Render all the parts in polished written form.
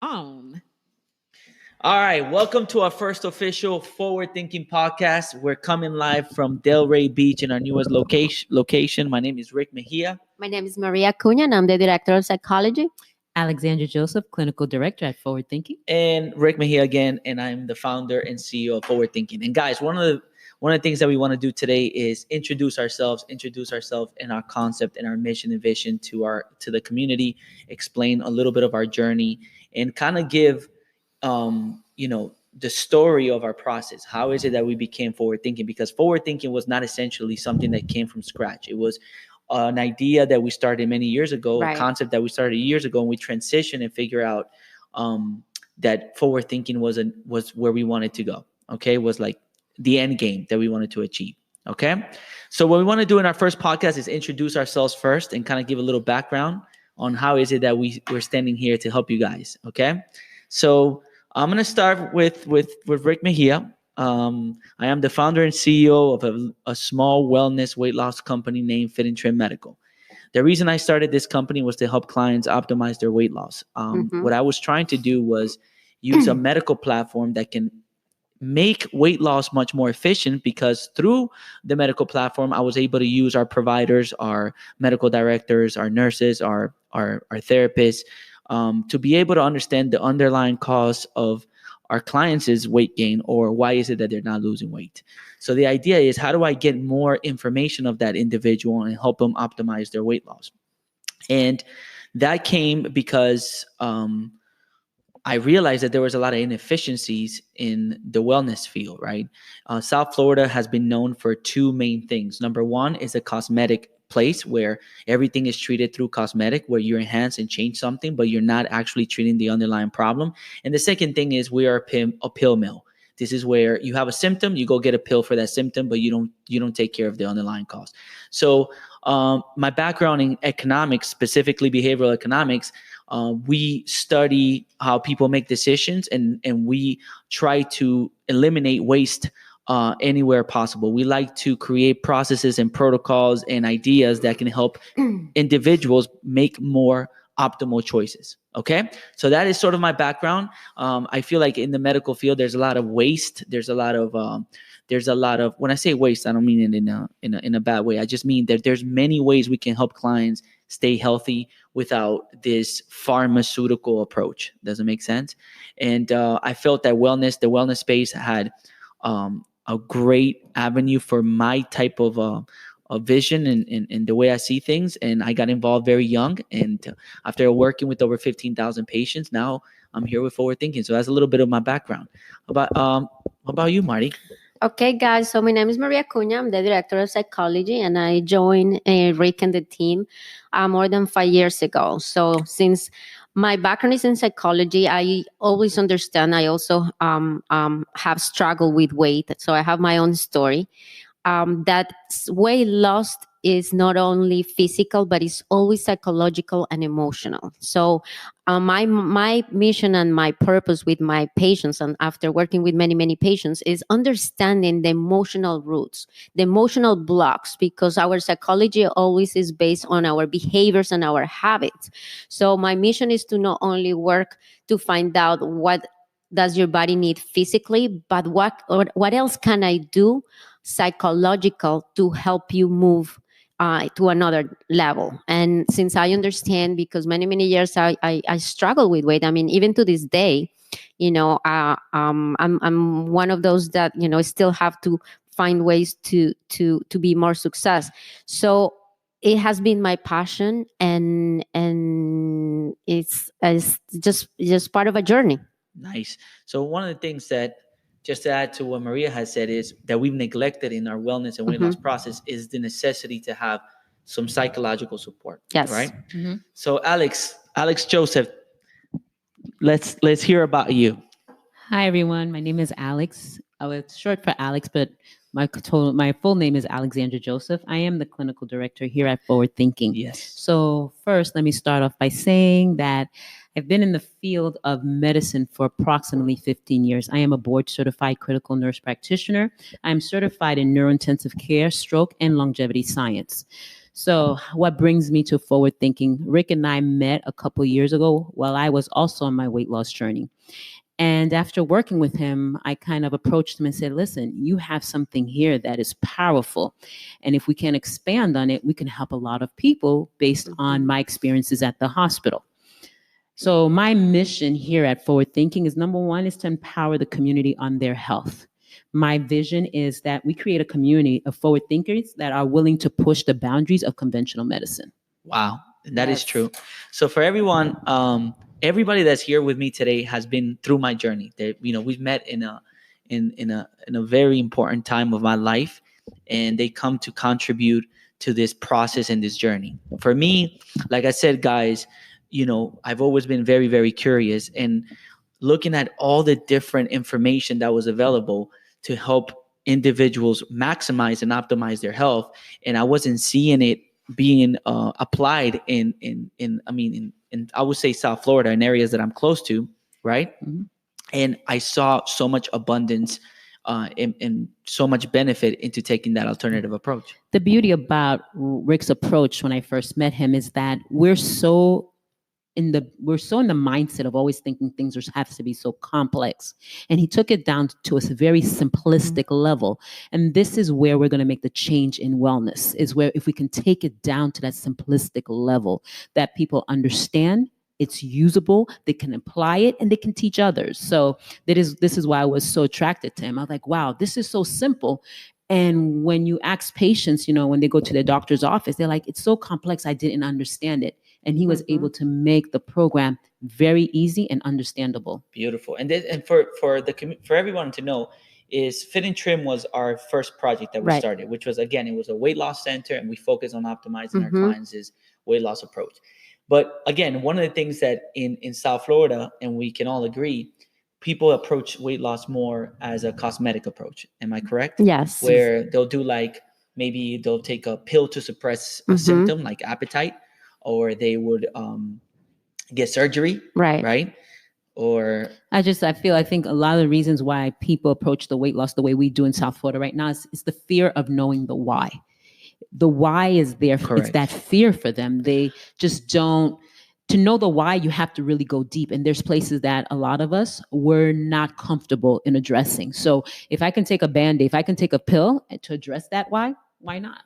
On. All right, welcome to our first official Forward Thinking podcast. We're coming live from Delray Beach in our newest location. My name is Rick Mejia. My name is Maria Cunha, and I'm the Director of Psychology. Alexandra Joseph, Clinical Director at Forward Thinking. And Rick Mejia again, and I'm the founder and CEO of Forward Thinking. And guys, one of the things that we want to do today is introduce ourselves and our concept and our mission and vision to the community, explain a little bit of our journey, and kind of give the story of our process. How is it that we became forward thinking? Because forward thinking was not essentially something that came from scratch. It was an idea that we started many years ago, Right. A concept that we started years ago, and we transitioned and figure out that forward thinking was where we wanted to go. Okay, it was like the end game that we wanted to achieve. Okay, so what we want to do in our first podcast is introduce ourselves first and kind of give a little background on how is it that we're standing here to help you guys. Okay, so I'm going to start with Rick Mejia. I am the founder and CEO of a small wellness weight loss company named Fit and Trim Medical. The reason I started this company was to help clients optimize their weight loss. What I was trying to do was use a medical platform that can make weight loss much more efficient, because through the medical platform, I was able to use our providers, our medical directors, our nurses, our therapists, to be able to understand the underlying cause of our clients' weight gain, or why is it that they're not losing weight. So the idea is, how do I get more information of that individual and help them optimize their weight loss? And that came because I realized that there was a lot of inefficiencies in the wellness field, right? South Florida has been known for two main things. Number one is a cosmetic place where everything is treated through cosmetic, where you enhance and change something, but you're not actually treating the underlying problem. And the second thing is we are a pill mill. This is where you have a symptom, you go get a pill for that symptom, but you don't take care of the underlying cause. So my background in economics, specifically behavioral economics, we study how people make decisions, and we try to eliminate waste anywhere possible. We like to create processes and protocols and ideas that can help individuals make more optimal choices. Okay, so that is sort of my background. I feel like in the medical field, there's a lot of waste. There's a lot of when I say waste, I don't mean it in a bad way. I just mean that there's many ways we can help clients stay healthy without this pharmaceutical approach. Does it make sense? And I felt that the wellness space had a great avenue for my type of vision and the way I see things. And I got involved very young. And after working with over 15,000 patients, now I'm here with Forward Thinking. So that's a little bit of my background. What about you, Marty? Okay, guys. So my name is Maria Cunha. I'm the Director of Psychology, and I joined Rick and the team more than 5 years ago. So since my background is in psychology, I always understand. I also have struggled with weight. So I have my own story. That weight loss is not only physical, but it's always psychological and emotional. So my mission and my purpose with my patients, and after working with many patients, is understanding the emotional roots, the emotional blocks, because our psychology always is based on our behaviors and our habits. So my mission is to not only work to find out what does your body need physically, but what else can I do psychological to help you move to another level. And since I understand, because many years I struggle with weight. I mean, even to this day, I'm one of those that still have to find ways to be more success. So it has been my passion, and it's just part of a journey. Nice. So one of the things that, just to add to what Maria has said, is that we've neglected in our wellness and weight loss process is the necessity to have some psychological support. Yes. Right. Mm-hmm. So Alex Joseph, let's hear about you. Hi, everyone. My name is Alex. It's short for Alex, but my full name is Alexandra Joseph. I am the clinical director here at Forward Thinking. Yes. So first, let me start off by saying that I've been in the field of medicine for approximately 15 years. I am a board-certified critical nurse practitioner. I'm certified in neurointensive care, stroke, and longevity science. So what brings me to forward thinking? Rick and I met a couple years ago while I was also on my weight loss journey. And after working with him, I kind of approached him and said, listen, you have something here that is powerful. And if we can expand on it, we can help a lot of people based on my experiences at the hospital. So my mission here at Forward Thinking is, number one, is to empower the community on their health. My vision is that we create a community of forward thinkers that are willing to push the boundaries of conventional medicine. Wow, that is Yes. true. So for everyone, everybody that's here with me today has been through my journey. That we've met in a very important time of my life, and they come to contribute to this process and this journey. For me, like I said, guys, I've always been very, very curious, and looking at all the different information that was available to help individuals maximize and optimize their health, and I wasn't seeing it being applied in I would say South Florida, in areas that I'm close to, right? Mhm. And I saw so much abundance and so much benefit into taking that alternative approach. The beauty about Rick's approach when I first met him is that we're so in the mindset of always thinking things have to be so complex, and he took it down to a very simplistic level. And this is where we're going to make the change in wellness, is where if we can take it down to that simplistic level that people understand, it's usable, they can apply it, and they can teach others. So this is why I was so attracted to him. I was like, wow, this is so simple. And when you ask patients, when they go to their doctor's office, they're like, it's so complex, I didn't understand it. And he was able to make the program very easy and understandable. Beautiful. And for everyone to know, is Fit and Trim was our first project that we started, which was, again, it was a weight loss center, and we focus on optimizing our clients' weight loss approach. But again, one of the things that in South Florida, and we can all agree, people approach weight loss more as a cosmetic approach. Am I correct? Yes. Where they'll do, like, maybe they'll take a pill to suppress a symptom like appetite, or they would get surgery, right? Or I think a lot of the reasons why people approach the weight loss the way we do in South Florida right now is the fear of knowing the why. The why is there. Correct. It's that fear for them. They just don't. To know the why, you have to really go deep. And there's places that a lot of us were not comfortable in addressing. So if I can take a Band-Aid, if I can take a pill to address that why not?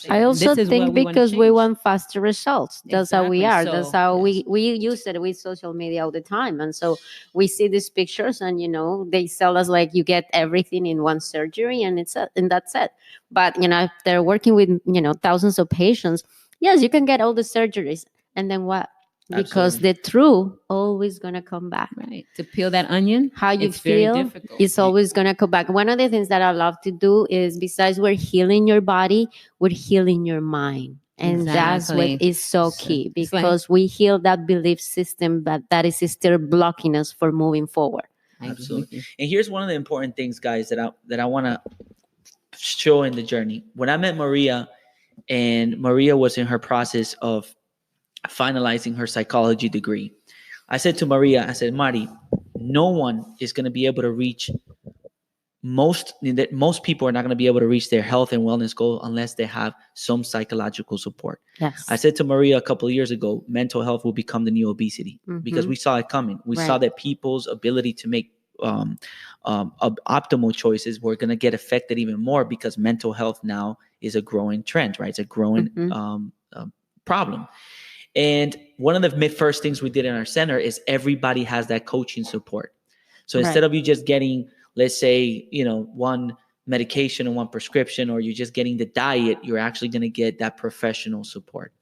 I also think because we want faster results. That's how we are. Exactly. That's So, how yes. we use it with social media all the time. And so we see these pictures, and they sell us like you get everything in one surgery, and that's it. But if they're working with thousands of patients, yes, you can get all the surgeries, and then what? Because Absolutely. the truth always gonna come back. Right. To peel that onion, How you it's very feel difficult. is always going to come back. One of the things that I love to do is, besides we're healing your body, we're healing your mind. And that's what Exactly. is so key, It's like- because we heal that belief system that is still blocking us for moving forward. I agree with Absolutely. you. And here's one of the important things, guys, that I want to show in the journey. When I met Maria, and Maria was in her process of finalizing her psychology degree, I said to Maria, I said, Mari, no one is going to be able to reach most people are not going to be able to reach their health and wellness goal unless they have some psychological support. Yes. I said to Maria a couple of years ago, mental health will become the new obesity, because we saw it coming. We saw that people's ability to make optimal choices were going to get affected even more, because mental health now is a growing trend, right? It's a growing problem. And one of the first things we did in our center is everybody has that coaching support. So instead of you just getting, let's say, one medication and one prescription, or you're just getting the diet, you're actually going to get that professional support.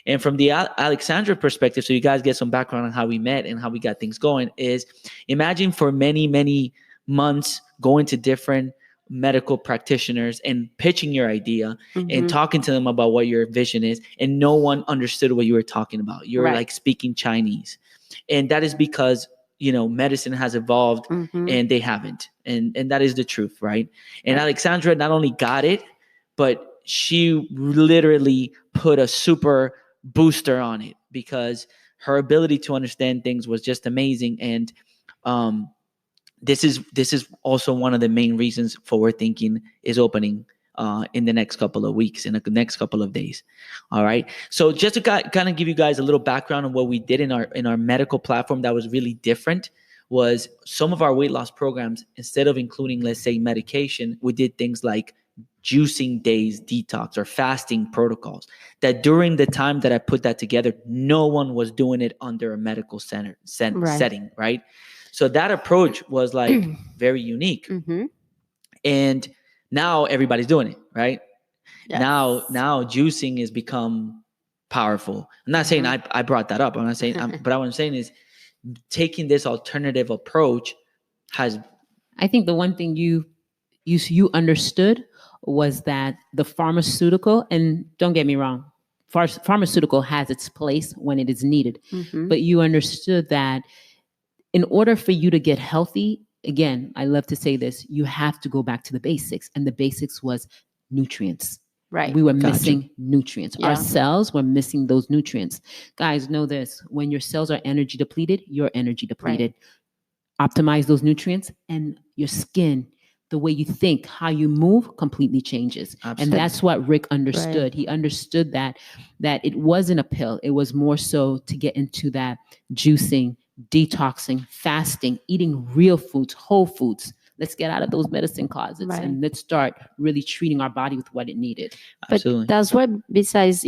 And from the Alexandra perspective, so you guys get some background on how we met and how we got things going, is imagine for many, many months going to different medical practitioners and pitching your idea and talking to them about what your vision is, and no one understood what you were talking about. You're like speaking Chinese. And that is because medicine has evolved and they haven't. And that is the truth, right? And Alexandra not only got it, but she literally put a super booster on it, because her ability to understand things was just amazing. And this is also one of the main reasons Forward Thinking is opening in the next couple of weeks, in the next couple of days. All right. So just to kind of give you guys a little background on what we did in our medical platform that was really different was some of our weight loss programs, instead of including, let's say, medication, we did things like juicing days, detox, or fasting protocols, that during the time that I put that together, no one was doing it under a medical setting, right? So that approach was like very unique. Mm-hmm. And now everybody's doing it, right? Yes. Now juicing has become powerful. I'm not saying I brought that up. I'm not saying, but what I'm saying is taking this alternative approach has. I think the one thing you understood was that the pharmaceutical, and don't get me wrong, pharmaceutical has its place when it is needed, but you understood that in order for you to get healthy, again, I love to say this, you have to go back to the basics, and the basics was nutrients. Right. We were missing nutrients. Yeah. Our cells were missing those nutrients. Guys, know this, when your cells are energy depleted, you're energy depleted. Optimize those nutrients, and your skin, the way you think, how you move, completely changes. Absolutely. And that's what Rick understood. He understood that it wasn't a pill. It was more so to get into that juicing, detoxing, fasting, eating real foods, whole foods. Let's get out of those medicine closets and let's start really treating our body with what it needed. Absolutely. But that's what, besides,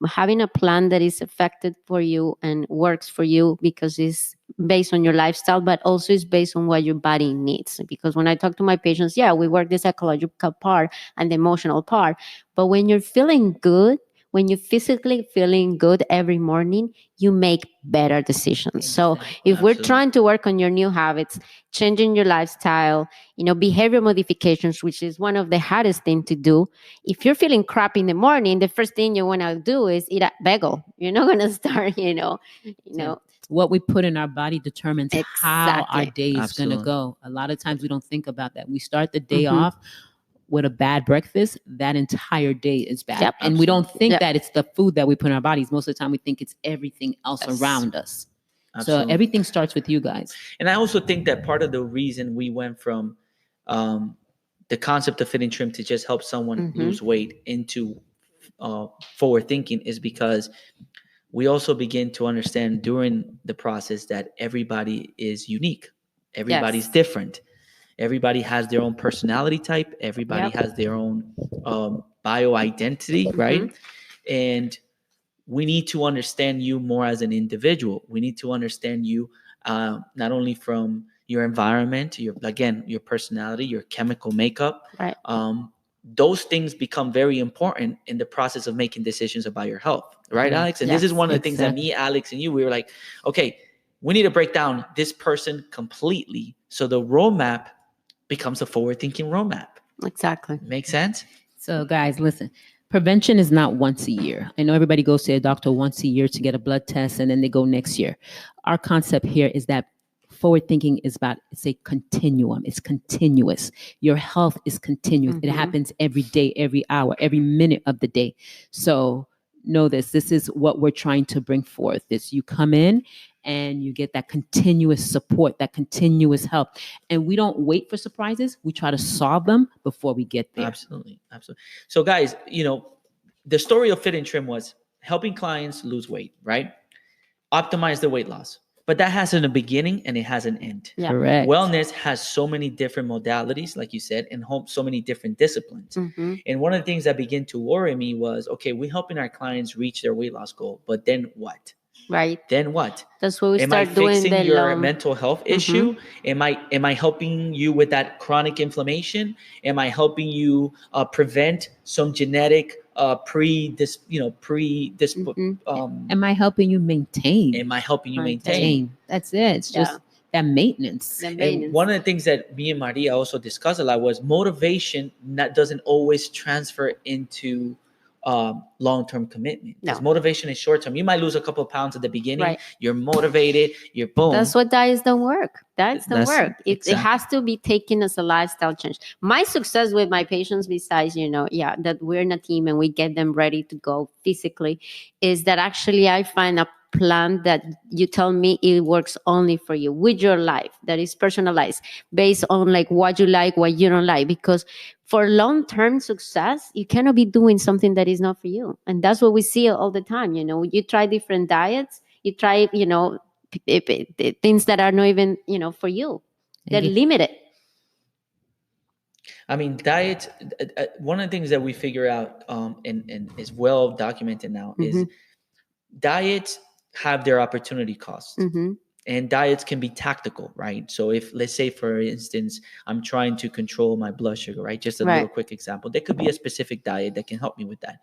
having a plan that is effective for you and works for you because it's based on your lifestyle, but also is based on what your body needs. Because when I talk to my patients, we work the psychological part and the emotional part. But when you're feeling good, when you're physically feeling good every morning, you make better decisions. So if we're trying to work on your new habits, changing your lifestyle, behavior modifications, which is one of the hardest things to do. If you're feeling crap in the morning, the first thing you want to do is eat a bagel. You're not going to start, What we put in our body determines how our day is going to Absolutely. go. A lot of times we don't think about that. We start the day off with a bad breakfast, that entire day is bad. Yep. And we don't think that it's the food that we put in our bodies. Most of the time we think it's everything else around us. Absolutely. So everything starts with you guys. And I also think that part of the reason we went from the concept of fit and trim to just help someone lose weight into forward thinking is because we also begin to understand during the process that everybody is unique. Everybody's different. Everybody has their own personality type. Everybody has their own bio identity, right? And we need to understand you more as an individual. We need to understand you not only from your environment, your personality, your chemical makeup. Right. Those things become very important in the process of making decisions about your health, right, Alex? And this is one of the things that me, Alex, and you, we were like, okay, we need to break down this person completely. So the roadmap becomes a forward-thinking roadmap. Exactly. Make sense? So guys, listen, prevention is not once a year. I know everybody goes to a doctor once a year to get a blood test and then they go next year. Our concept here is that forward thinking is about, it's a continuum. It's continuous. Your health is continuous. It happens every day, every hour, every minute of the day. So know this is what we're trying to bring forth. This, you come in and you get that continuous support, that continuous help. And we don't wait for surprises. We try to solve them before we get there. Absolutely. So guys, the story of Fit and Trim was helping clients lose weight, right? Optimize their weight loss. But that has a beginning and it has an end. Yeah. Correct. Wellness has so many different modalities, like you said, and so many different disciplines. And one of the things that began to worry me was, okay, we're helping our clients reach their weight loss goal, but then what? Right. Then what? That's what we Am I start doing. fixing your mental health issue? Am I helping you with that chronic inflammation? Am I helping you prevent some genetic Am I helping you maintain? Am I helping you maintain? That's it. It's just that maintenance. And one of the things that me and Maria also discussed a lot was motivation doesn't always transfer into long-term commitment. Because motivation is short-term. You might lose a couple of pounds at the beginning. Right. You're motivated. You're boom. That's what diets don't work. Diets don't work. It has to be taken as a lifestyle change. My success with my patients, besides, that we're in a team and we get them ready to go physically, is that actually I find a plan that you tell me it works only for you with your life, that is personalized based on like what you like, what you don't like. Because for long-term success, you cannot be doing something that is not for you. And that's what we see all the time. You know, you try different diets, you try, you know, things that are not even, you know, for you. They're limited. I mean, diet. One of the things that we figure out, and is well documented now, is diets have their opportunity costs. And diets can be tactical, right? So if, let's say, for instance, I'm trying to control my blood sugar, right? Just a little quick example. There could be a specific diet that can help me with that.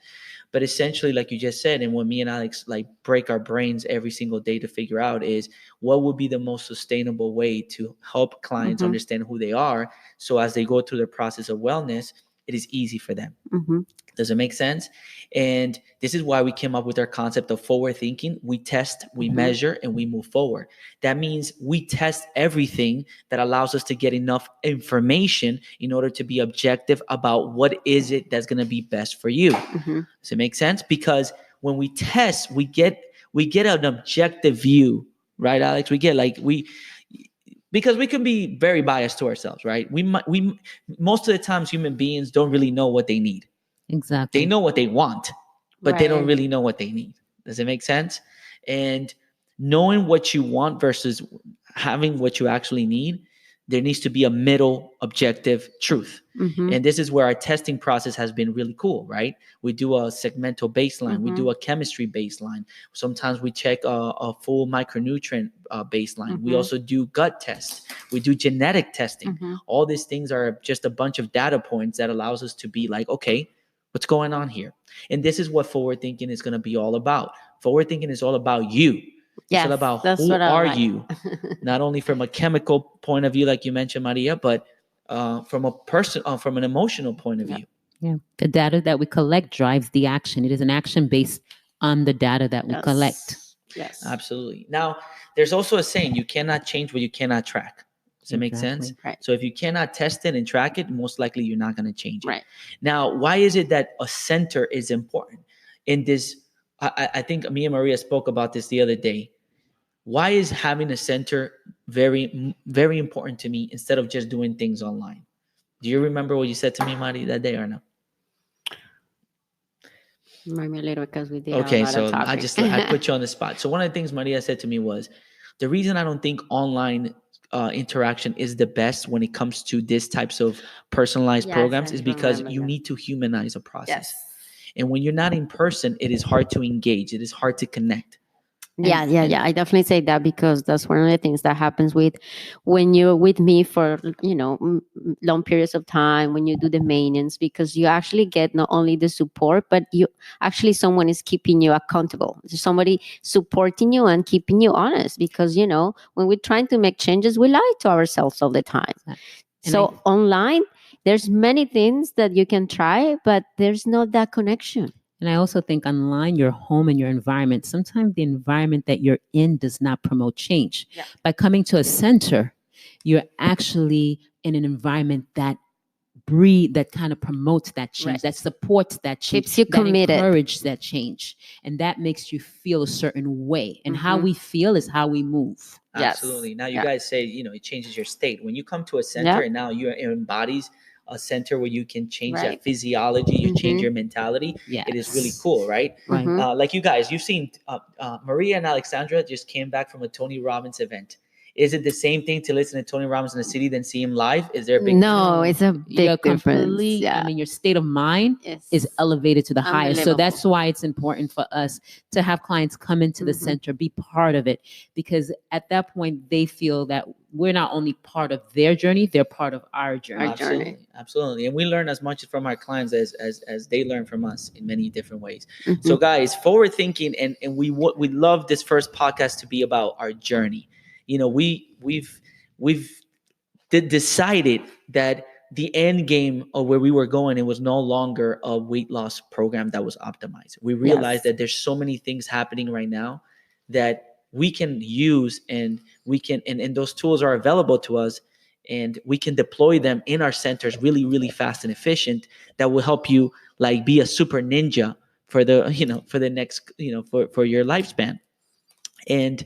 But essentially, like you just said, and what me and Alex like break our brains every single day to figure out is what would be the most sustainable way to help clients understand who they are. So as they go through the process of wellness, it is easy for them. Does it make sense? And this is why we came up with our concept of forward thinking. We test, we measure, and we move forward. That means we test everything that allows us to get enough information in order to be objective about what is it that's going to be best for you. Does it make sense? Because when we test, we get an objective view, right, Alex? Because we can be very biased to ourselves, right? We most of the times human beings don't really know what they need. Exactly. They know what they want, but they don't really know what they need. Does it make sense? And knowing what you want versus having what you actually need, there needs to be a middle objective truth. And this is where our testing process has been really cool, right? We do a segmental baseline. We do a chemistry baseline. Sometimes we check a full micronutrient baseline. We also do gut tests. We do genetic testing. All these things are just a bunch of data points that allows us to be like, okay, what's going on here? And this is what forward thinking is going to be all about. Forward thinking is all about you. It's all about who are you, not only from a chemical point of view, like you mentioned, Maria, but from an emotional point of view. Yeah. The data that we collect drives the action. It is an action based on the data that we collect. Yes. Absolutely. Now, there's also a saying, you cannot change what you cannot track. Does it make sense? Right. So if you cannot test it and track it, most likely you're not going to change it. Right. Now, why is it that a center is important? In this, I think me and Maria spoke about this the other day. Why is having a center very, very important to me instead of just doing things online? Do you remember what you said to me, Mari, that day or no? Remind me a little because we did. Okay, so I put you on the spot. So one of the things Maria said to me was, the reason I don't think online interaction is the best when it comes to this types of personalized programs is because you need to humanize a process. And when you're not in person, it is hard to engage. It is hard to connect. Yeah. I definitely say that because that's one of the things that happens when you're with me for, long periods of time, when you do the maintenance, because you actually get not only the support, but someone is keeping you accountable. There's somebody supporting you and keeping you honest because, when we're trying to make changes, we lie to ourselves all the time. So online, there's many things that you can try, but there's not that connection. And I also think online, your home and your environment, sometimes the environment that you're in does not promote change. Yeah. By coming to a center, you're actually in an environment that kind of promotes that change, that supports that change, keeps you committed, that encourages that change. And that makes you feel a certain way. And how we feel is how we move. Absolutely. Now you guys say, it changes your state. When you come to a center and now it embodies a center where you can change that physiology, you change your mentality. It is really cool, right? Like you guys, you've seen Maria and Alexandra just came back from a Tony Robbins event. Is it the same thing to listen to Tony Robbins in the city than see him live? Is there a big difference? It's a big difference. I mean, your state of mind is elevated to the highest. So that's why it's important for us to have clients come into the center, be part of it, because at that point they feel that we're not only part of their journey, they're part of our journey. Absolutely. And we learn as much from our clients as they learn from us in many different ways. So guys, forward thinking, and we love this first podcast to be about our journey. We've decided that the end game of where we were going, it was no longer a weight loss program that was optimized. We realized that there's so many things happening right now that we can use, and we can, and those tools are available to us, and we can deploy them in our centers really, really fast and efficient. That will help you like be a super ninja for the, for the next, for your lifespan. And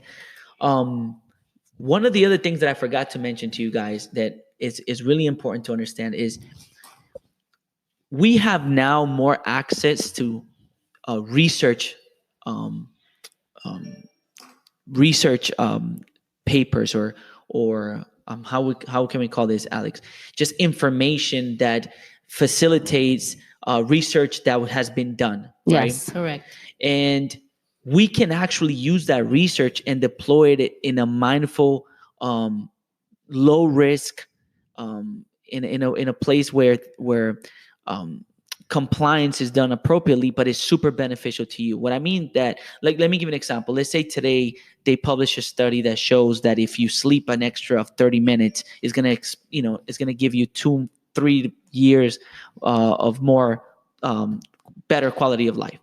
one of the other things that I forgot to mention to you guys that is really important to understand is we have now more access to research um, um, research papers or how can we call this, Alex? Just information that facilitates research that has been done, right? Yes. Correct. And we can actually use that research and deploy it in a mindful, low risk, in a place where um, compliance is done appropriately, but it's super beneficial to you. What I mean that, like, let me give you an example. Let's say today they publish a study that shows that if you sleep an extra of 30 minutes, it's gonna give you 2-3 years of more better quality of life.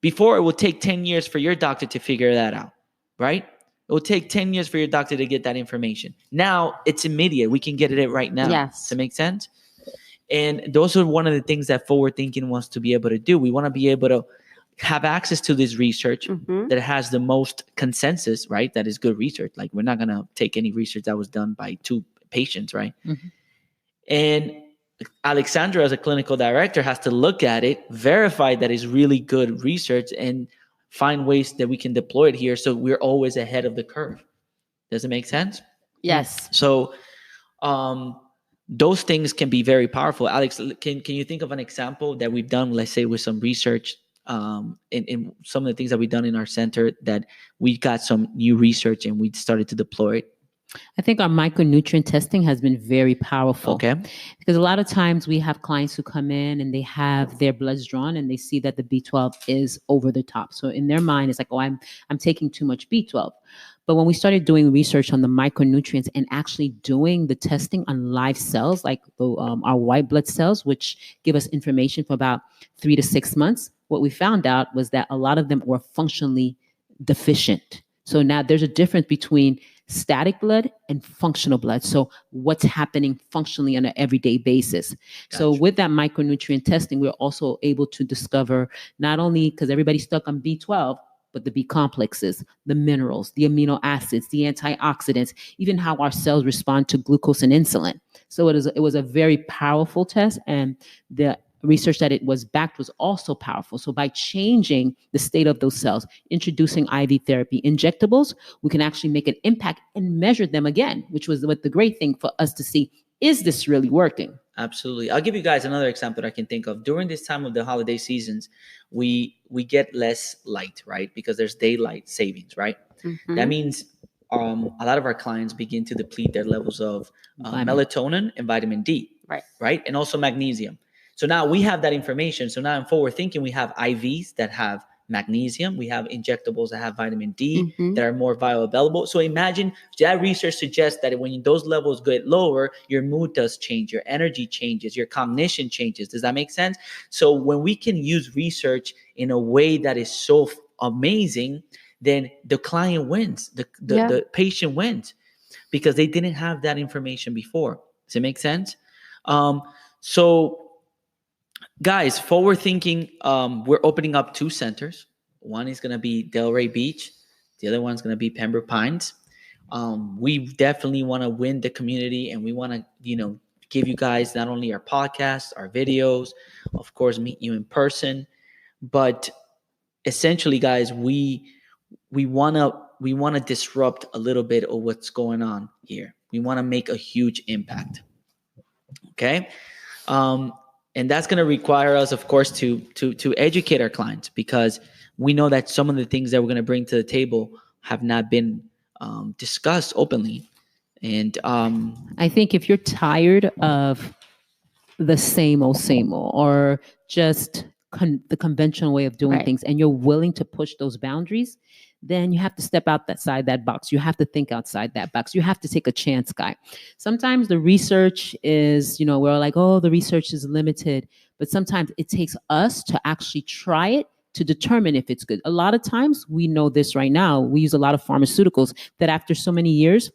Before, it would take 10 years for your doctor to figure that out, right? It will take 10 years for your doctor to get that information. Now it's immediate. We can get it right now. Yes. Does that make sense? And those are one of the things that forward thinking wants to be able to do. We want to be able to have access to this research that has the most consensus, right? That is good research. Like, we're not going to take any research that was done by 2 patients, right? And Alexandra, as a clinical director, has to look at it, verify that it's really good research, and find ways that we can deploy it here so we're always ahead of the curve. Does it make sense? Yes. So those things can be very powerful. Alex, can you think of an example that we've done, let's say, with some research in some of the things that we've done in our center that we got some new research and we started to deploy it? I think our micronutrient testing has been very powerful. Okay. Because a lot of times we have clients who come in and they have their bloods drawn and they see that the B12 is over the top. So in their mind, it's like, oh, I'm taking too much B12. But when we started doing research on the micronutrients and actually doing the testing on live cells, like our white blood cells, which give us information for about 3 to 6 months, what we found out was that a lot of them were functionally deficient. So now there's a difference between static blood and functional blood. So what's happening functionally on an everyday basis. Gotcha. So with that micronutrient testing, we're also able to discover not only, because everybody's stuck on B12, but the B complexes, the minerals, the amino acids, the antioxidants, even how our cells respond to glucose and insulin. So it was a very powerful test, and the research that it was backed was also powerful. So by changing the state of those cells, introducing IV therapy, injectables, we can actually make an impact and measure them again, which was what the great thing for us to see, is this really working? Absolutely. I'll give you guys another example that I can think of. During this time of the holiday seasons, we get less light, right? Because there's daylight savings, right? That means a lot of our clients begin to deplete their levels of melatonin and vitamin D, right? And also magnesium. So now we have that information. So now in forward thinking, we have IVs that have magnesium. We have injectables that have vitamin D that are more bioavailable. So imagine that research suggests that when those levels get lower, your mood does change, your energy changes, your cognition changes. Does that make sense? So when we can use research in a way that is so amazing, then the client wins, the patient wins, because they didn't have that information before. Does it make sense? So guys, forward thinking, we're opening up 2 centers. One is going to be Delray Beach. The other one's going to be Pembroke Pines. We definitely want to win the community, and we want to, give you guys not only our podcasts, our videos, of course, meet you in person. But essentially, guys, we want to disrupt a little bit of what's going on here. We want to make a huge impact. Okay. And that's going to require us, of course, to educate our clients, because we know that some of the things that we're going to bring to the table have not been discussed openly. And I think if you're tired of the same old, or just the conventional way of doing things, and you're willing to push those boundaries, then you have to step outside that box. You have to think outside that box. You have to take a chance, guy. Sometimes the research is, we're like, oh, the research is limited. But sometimes it takes us to actually try it to determine if it's good. A lot of times, we know this right now, we use a lot of pharmaceuticals that after so many years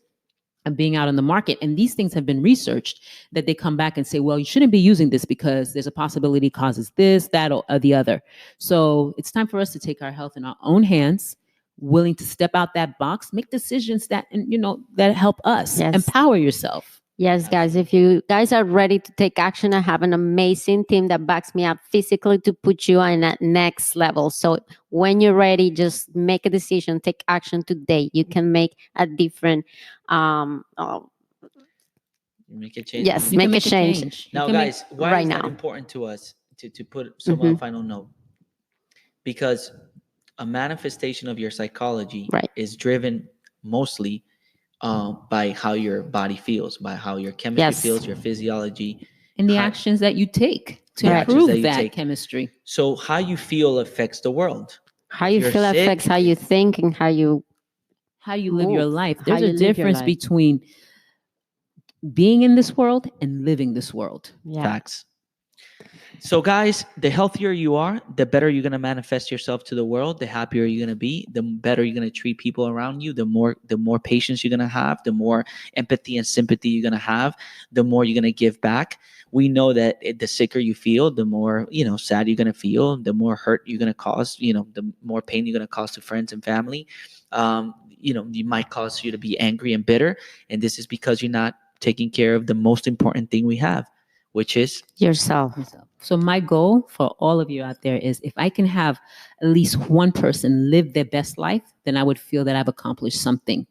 of being out on the market, and these things have been researched, that they come back and say, well, you shouldn't be using this because there's a possibility it causes this, that, or the other. So it's time for us to take our health in our own hands, willing to step out that box, make decisions that, and that help us. Yes. Empower yourself. Yes, guys, if you guys are ready to take action, I have an amazing team that backs me up physically to put you on that next level. So when you're ready, just make a decision, take action today. You can make a different, Make a change. yes, You can make a change. You Now, can make- guys, why right is that now. important to us to put some Mhm. final note? Because a manifestation of your psychology Right. is driven mostly by how your body feels, by how your chemistry Yes. feels, your physiology, and the how- actions that you take to Right. actions improve that you that take. chemistry. So how you feel affects the world. How If you you're feel sick, affects how you think and how you How you live your move, life. how There's you a live your difference life. between being in this world and living this world. yeah. Facts. So, guys, the healthier you are, the better you're going to manifest yourself to the world, the happier you're going to be, the better you're going to treat people around you, the more patience you're going to have, the more empathy and sympathy you're going to have, the more you're going to give back. We know that the sicker you feel, the more, sad you're going to feel, the more hurt you're going to cause, the more pain you're going to cause to friends and family. You might cause you to be angry and bitter. And this is because you're not taking care of the most important thing we have, which is Yourself. So my goal for all of you out there is if I can have at least one person live their best life, then I would feel that I've accomplished something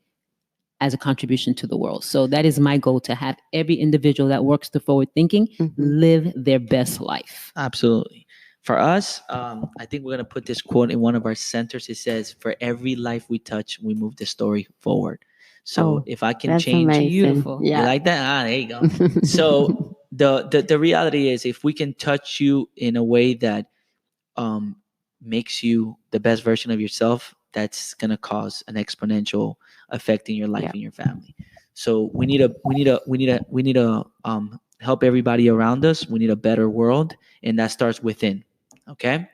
as a contribution to the world. So that is my goal, to have every individual that works to forward thinking Mhm. live their best life. absolutely. For us, I think we're going to put this quote in one of our centers. It says, for every life we touch, we move the story forward. So Oh, if I can That's change, amazing. Beautiful. you Yeah. like that? There you go. So the reality is, if we can touch you in a way that makes you the best version of yourself, that's going to cause an exponential effect in your life Yeah. and your family. So we need to help everybody around us. We need a better world, and that starts within. Okay.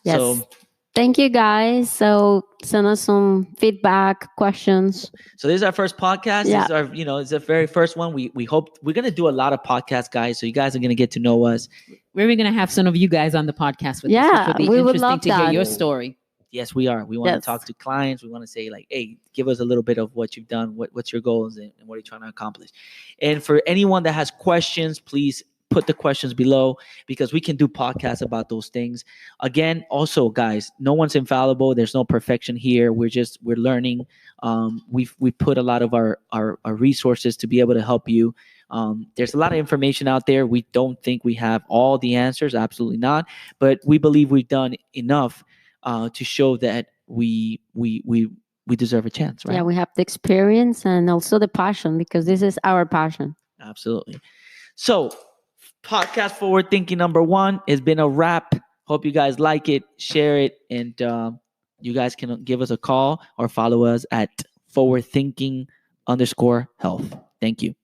Yes. So Thank you, guys. So send us some feedback, questions. this is our first podcast. Yeah. This is our, it's the very first one. We hope we're gonna do a lot of podcasts, guys. So you guys are gonna get to know us. We're going to have some of you guys on the podcast with us, Yeah, which will be we would interesting love to hear that. your story. Yes, we are. We want to Yes. talk to clients. We want to say, like, hey, give us a little bit of what you've done, what's your goals, and what are you trying to accomplish. And for anyone that has questions, please put the questions below, because we can do podcasts about those things. Again, also, guys, no one's infallible. There's no perfection here. We're learning. We put a lot of our resources to be able to help you. There's a lot of information out there. We don't think we have all the answers. Absolutely not. But we believe we've done enough to show that we deserve a chance, right? Yeah, we have the experience and also the passion, because this is our passion. Absolutely. So, podcast forward thinking number 1 has been a wrap. Hope you guys like it, share it, and you guys can give us a call or follow us at forwardthinking_health. Thank you.